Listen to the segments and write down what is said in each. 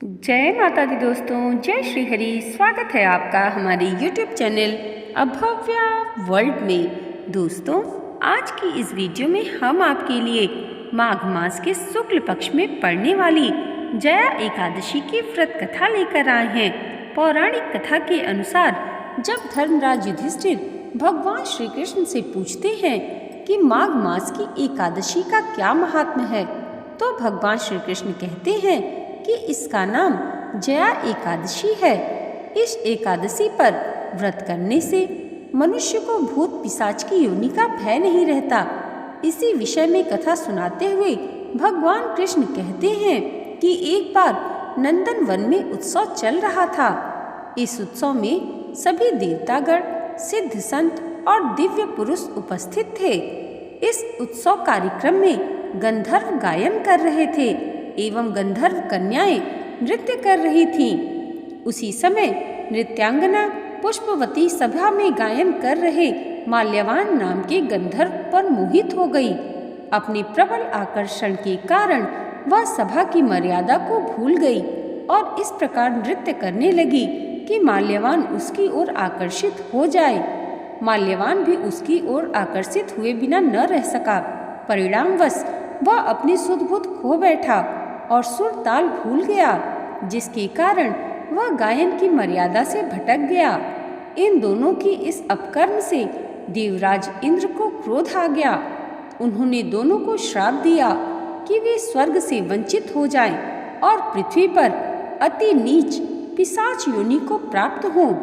जय माता दी दोस्तों, जय श्री हरि। स्वागत है आपका हमारे YouTube चैनल अभव्या वर्ल्ड में। दोस्तों, आज की इस वीडियो में हम आपके लिए माघ मास के शुक्ल पक्ष में पड़ने वाली जया एकादशी की व्रत कथा लेकर आए हैं। पौराणिक कथा के अनुसार जब धर्मराज युधिष्ठिर भगवान श्री कृष्ण से पूछते हैं कि माघ मास की एकादशी का क्या महात्म्य है, तो भगवान श्री कृष्ण कहते हैं कि इसका नाम जया एकादशी है। इस एकादशी पर व्रत करने से मनुष्य को भूत पिशाच की योनि का भय नहीं रहता। इसी विषय में कथा सुनाते हुए भगवान कृष्ण कहते हैं कि एक बार नंदन वन में उत्सव चल रहा था। इस उत्सव में सभी देवतागण, सिद्ध संत और दिव्य पुरुष उपस्थित थे। इस उत्सव कार्यक्रम में गंधर्व गायन कर रहे थे एवं गंधर्व कन्याएं नृत्य कर रही थीं। उसी समय नृत्यांगना पुष्पवती सभा में गायन कर रहे माल्यवान नाम के गंधर्व पर मोहित हो गई। अपने प्रबल आकर्षण के कारण वह सभा की मर्यादा को भूल गई और इस प्रकार नृत्य करने लगी कि माल्यवान उसकी ओर आकर्षित हो जाए। माल्यवान भी उसकी ओर आकर्षित हुए बिना न रह सका। परिणामवश वह अपनी सुध बुध खो बैठा और सुर ताल भूल गया, जिसके कारण वह गायन की मर्यादा से भटक गया। इन दोनों की इस अपकर्म से देवराज इंद्र को क्रोध आ गया। उन्होंने दोनों को श्राप दिया कि वे स्वर्ग से वंचित हो जाएं और पृथ्वी पर अति नीच पिशाच योनि को प्राप्त हों।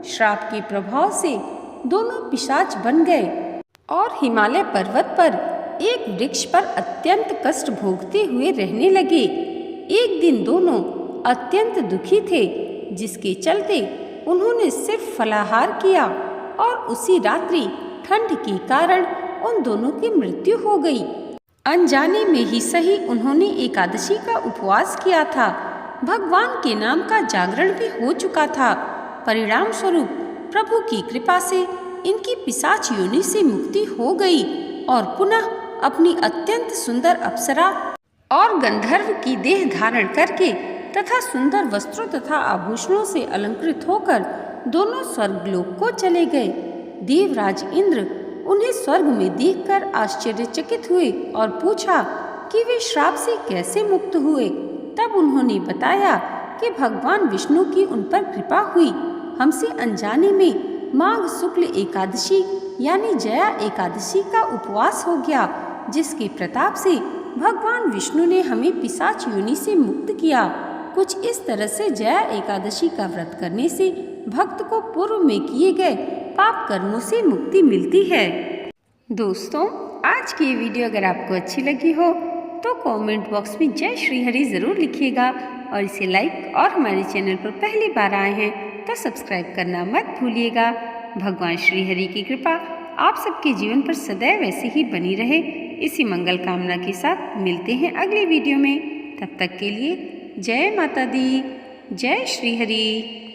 श्राप के प्रभाव से दोनों पिशाच बन गए और हिमालय पर्वत पर एक वृक्ष पर अत्यंत कष्ट भोगते हुए रहने लगे। एक दिन दोनों अत्यंत दुखी थे, जिसके चलते उन्होंने सिर्फ फलाहार किया और उसी रात्रि ठंड के कारण उन दोनों की मृत्यु हो गई। अनजाने में ही सही उन्होंने एकादशी का उपवास किया था। भगवान के नाम का जागरण भी हो चुका था। परिणाम स्वरूप प्रभु की कृपा से इनकी पिशाच योनि से मुक्ति हो गई और पुनः अपनी अत्यंत सुंदर अप्सरा और गंधर्व की देह धारण करके तथा सुंदर वस्त्रों तथा आभूषणों से अलंकृत होकर दोनों स्वर्गलोक को चले गए। देवराज इंद्र उन्हें स्वर्ग में देखकर आश्चर्यचकित हुए और पूछा कि वे श्राप से कैसे मुक्त हुए। तब उन्होंने बताया कि भगवान विष्णु की उन पर कृपा हुई। हमसे अनजाने में माघ शुक्ल एकादशी यानी जया एकादशी का उपवास हो गया, जिसके प्रताप से भगवान विष्णु ने हमें पिशाच योनि से मुक्त किया। कुछ इस तरह से जया एकादशी का व्रत करने से भक्त को पूर्व में किए गए पाप कर्मों से मुक्ति मिलती है। दोस्तों, आज की ये वीडियो अगर आपको अच्छी लगी हो तो कमेंट बॉक्स में जय श्री हरि जरूर लिखिएगा और इसे लाइक और हमारे चैनल पर पहली बार आए हैं तो सब्सक्राइब करना मत भूलिएगा। भगवान श्री हरि की कृपा आप सबके जीवन पर सदैव ऐसे ही बनी रहे, इसी मंगल कामना के साथ मिलते हैं अगले वीडियो में। तब तक के लिए जय माता दी, जय श्री हरि।